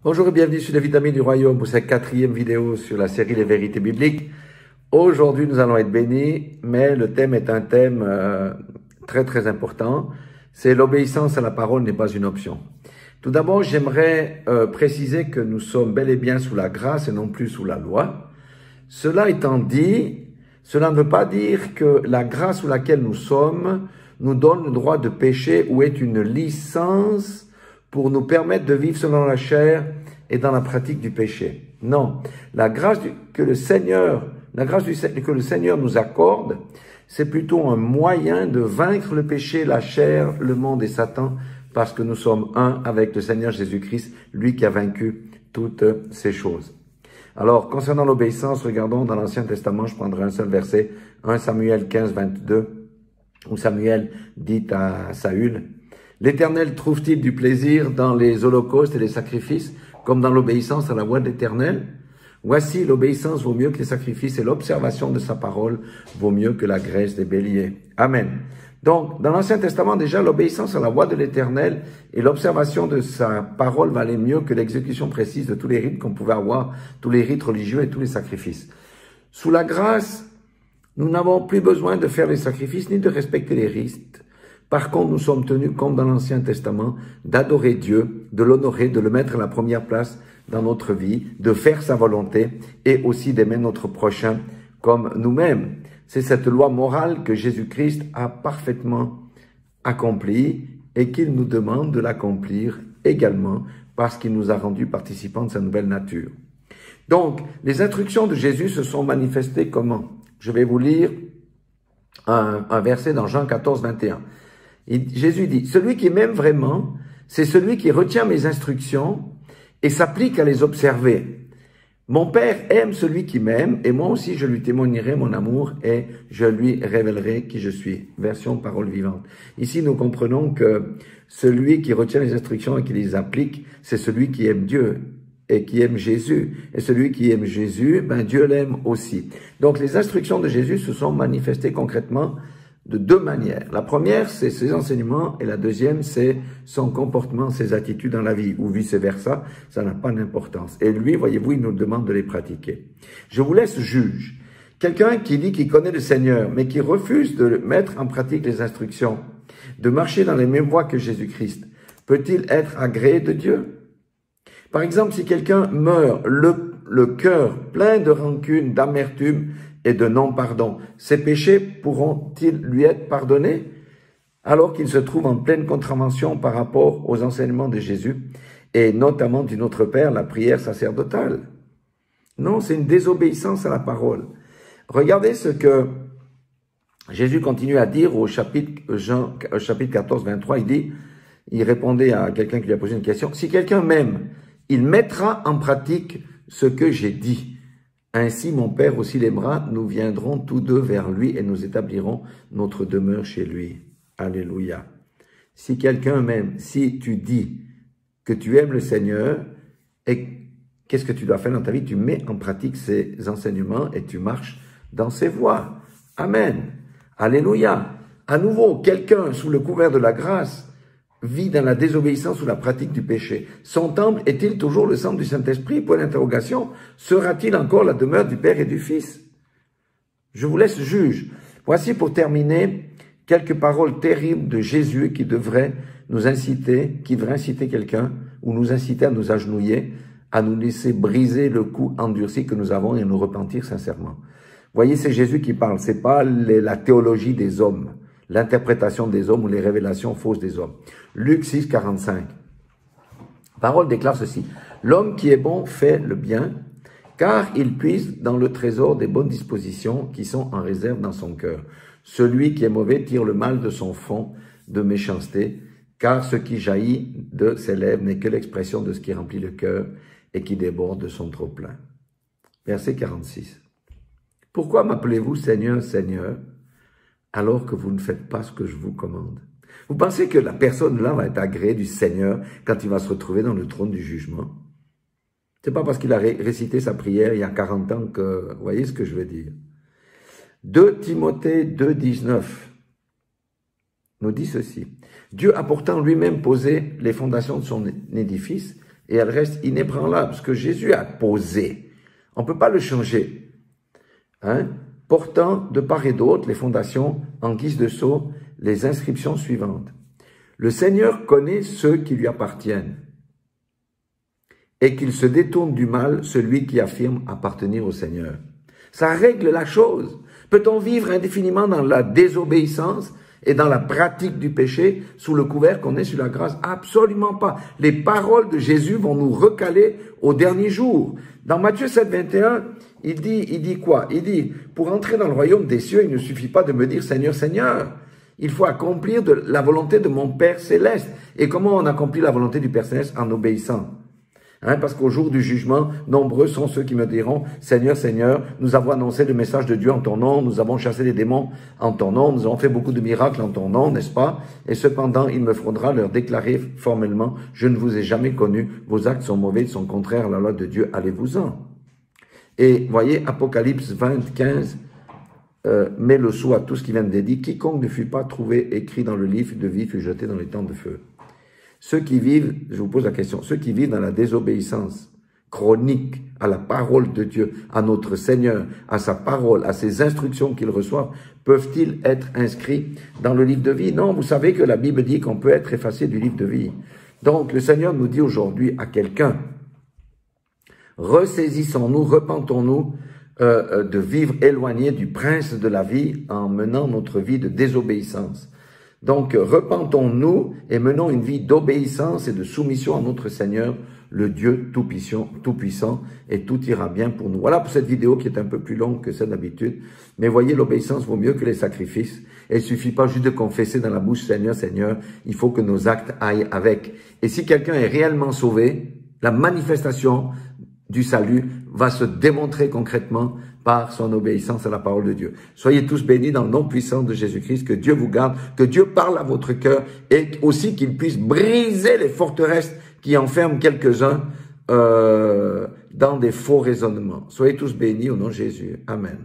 Bonjour et bienvenue sur les Vitamines du Royaume pour cette 4e vidéo sur la série Les Vérités Bibliques. Aujourd'hui, nous allons être bénis, mais le thème est un thème très important. C'est l'obéissance à la parole n'est pas une option. Tout d'abord, j'aimerais préciser que nous sommes bel et bien sous la grâce et non plus sous la loi. Cela étant dit, cela ne veut pas dire que la grâce sous laquelle nous sommes nous donne le droit de pécher ou est une licence pour nous permettre de vivre selon la chair et dans la pratique du péché. Non, la grâce que le Seigneur nous accorde, c'est plutôt un moyen de vaincre le péché, la chair, le monde et Satan, parce que nous sommes un avec le Seigneur Jésus-Christ, lui qui a vaincu toutes ces choses. Alors, concernant l'obéissance, regardons dans l'Ancien Testament, je prendrai un seul verset, 1 Samuel 15, 22, où Samuel dit à Saül, « L'Éternel trouve-t-il du plaisir dans les holocaustes et les sacrifices, comme dans l'obéissance à la voix de l'Éternel? Voici, l'obéissance vaut mieux que les sacrifices et l'observation de sa parole vaut mieux que la graisse des béliers. » Amen. Donc, dans l'Ancien Testament, déjà, l'obéissance à la voix de l'Éternel et l'observation de sa parole valaient mieux que l'exécution précise de tous les rites qu'on pouvait avoir, tous les rites religieux et tous les sacrifices. Sous la grâce, nous n'avons plus besoin de faire les sacrifices ni de respecter les rites. Par contre, nous sommes tenus, comme dans l'Ancien Testament, d'adorer Dieu, de l'honorer, de le mettre à la première place dans notre vie, de faire sa volonté et aussi d'aimer notre prochain comme nous-mêmes. C'est cette loi morale que Jésus-Christ a parfaitement accomplie et qu'il nous demande de l'accomplir également parce qu'il nous a rendus participants de sa nouvelle nature. Donc, les instructions de Jésus se sont manifestées comment? Je vais vous lire un verset dans Jean 14, 21. Jésus dit, « Celui qui m'aime vraiment, c'est celui qui retient mes instructions et s'applique à les observer. Mon Père aime celui qui m'aime et moi aussi je lui témoignerai mon amour et je lui révélerai qui je suis. » Version parole vivante. Ici, nous comprenons que celui qui retient les instructions et qui les applique, c'est celui qui aime Dieu et qui aime Jésus. Et celui qui aime Jésus, ben Dieu l'aime aussi. Donc, les instructions de Jésus se sont manifestées concrètement de deux manières. La première, c'est ses enseignements et la deuxième, c'est son comportement, ses attitudes dans la vie ou vice-versa. Ça n'a pas d'importance. Et lui, voyez-vous, il nous demande de les pratiquer. Je vous laisse juge. Quelqu'un qui dit qu'il connaît le Seigneur, mais qui refuse de mettre en pratique les instructions, de marcher dans les mêmes voies que Jésus-Christ, peut-il être agréé de Dieu? Par exemple, si quelqu'un meurt le cœur plein de rancune, d'amertume et de non-pardon, ses péchés pourront-ils lui être pardonnés alors qu'il se trouve en pleine contravention par rapport aux enseignements de Jésus et notamment du Notre Père, la prière sacerdotale? Non, c'est une désobéissance à la parole. Regardez ce que Jésus continue à dire au chapitre 14, 23, il répondait à quelqu'un qui lui a posé une question, « Si quelqu'un m'aime, il mettra en pratique ce que j'ai dit. Ainsi, mon Père aussi l'aimera, nous viendrons tous deux vers lui et nous établirons notre demeure chez lui. » Alléluia. Si quelqu'un m'aime, si tu dis que tu aimes le Seigneur, et qu'est-ce que tu dois faire dans ta vie? Tu mets en pratique ses enseignements et tu marches dans ses voies. Amen. Alléluia. À nouveau, quelqu'un sous le couvert de la grâce vit dans la désobéissance ou la pratique du péché. Son temple est-il toujours le centre du Saint-Esprit? Point d'interrogation. Sera-t-il encore la demeure du Père et du Fils? Je vous laisse juge. Voici pour terminer quelques paroles terribles de Jésus qui devrait inciter quelqu'un ou nous inciter à nous agenouiller, à nous laisser briser le cou endurci que nous avons et à nous repentir sincèrement. Voyez, c'est Jésus qui parle. C'est pas la théologie des hommes, l'interprétation des hommes ou les révélations fausses des hommes. Luc 6, 45. Parole déclare ceci. « L'homme qui est bon fait le bien, car il puise dans le trésor des bonnes dispositions qui sont en réserve dans son cœur. Celui qui est mauvais tire le mal de son fond de méchanceté, car ce qui jaillit de ses lèvres n'est que l'expression de ce qui remplit le cœur et qui déborde de son trop-plein. » Verset 46. « Pourquoi m'appelez-vous Seigneur, Seigneur, alors que vous ne faites pas ce que je vous commande? » Vous pensez que la personne là va être agréée du Seigneur quand il va se retrouver dans le trône du jugement? C'est pas parce qu'il a récité sa prière il y a 40 ans que... Vous voyez ce que je veux dire? 2 Timothée 2, 19 nous dit ceci. « Dieu a pourtant lui-même posé les fondations de son édifice et elle reste inébranlable. Ce que Jésus a posé, on ne peut pas le changer. Hein? Portant de part et d'autre les fondations en guise de sceau, les inscriptions suivantes. Le Seigneur connaît ceux qui lui appartiennent et qu'il se détourne du mal celui qui affirme appartenir au Seigneur. Ça règle la chose. Peut-on vivre indéfiniment dans la désobéissance et dans la pratique du péché sous le couvert qu'on est sur la grâce? Absolument pas. Les paroles de Jésus vont nous recaler au dernier jour. Dans Matthieu 7, 21, il dit quoi? Il dit, pour entrer dans le royaume des cieux, il ne suffit pas de me dire Seigneur, Seigneur. Il faut accomplir la volonté de mon Père Céleste. Et comment on accomplit la volonté du Père Céleste? En obéissant. Hein, parce qu'au jour du jugement, nombreux sont ceux qui me diront, Seigneur, Seigneur, nous avons annoncé le message de Dieu en ton nom, nous avons chassé les démons en ton nom, nous avons fait beaucoup de miracles en ton nom, n'est-ce pas? Et cependant, il me faudra leur déclarer formellement, je ne vous ai jamais connu, vos actes sont mauvais, ils sont contraires à la loi de Dieu, allez-vous-en. Et voyez, Apocalypse 20, 15, met le sceau à tout ce qui vient de dire, quiconque ne fut pas trouvé écrit dans le livre de vie fut jeté dans les temps de feu. Ceux qui vivent, je vous pose la question, ceux qui vivent dans la désobéissance chronique à la parole de Dieu, à notre Seigneur, à sa parole, à ses instructions qu'ils reçoivent, peuvent-ils être inscrits dans le livre de vie? Non, vous savez que la Bible dit qu'on peut être effacé du livre de vie. Donc le Seigneur nous dit aujourd'hui à quelqu'un, ressaisissons-nous, repentons-nous de vivre éloigné du prince de la vie en menant notre vie de désobéissance. Donc, repentons-nous et menons une vie d'obéissance et de soumission à notre Seigneur, le Dieu tout-puissant, et tout ira bien pour nous. Voilà pour cette vidéo qui est un peu plus longue que celle d'habitude. Mais voyez, l'obéissance vaut mieux que les sacrifices. Et il ne suffit pas juste de confesser dans la bouche, Seigneur, Seigneur, il faut que nos actes aillent avec. Et si quelqu'un est réellement sauvé, la manifestation du salut va se démontrer concrètement par son obéissance à la parole de Dieu. Soyez tous bénis dans le nom puissant de Jésus-Christ, que Dieu vous garde, que Dieu parle à votre cœur et aussi qu'il puisse briser les forteresses qui enferment quelques-uns dans des faux raisonnements. Soyez tous bénis au nom de Jésus. Amen.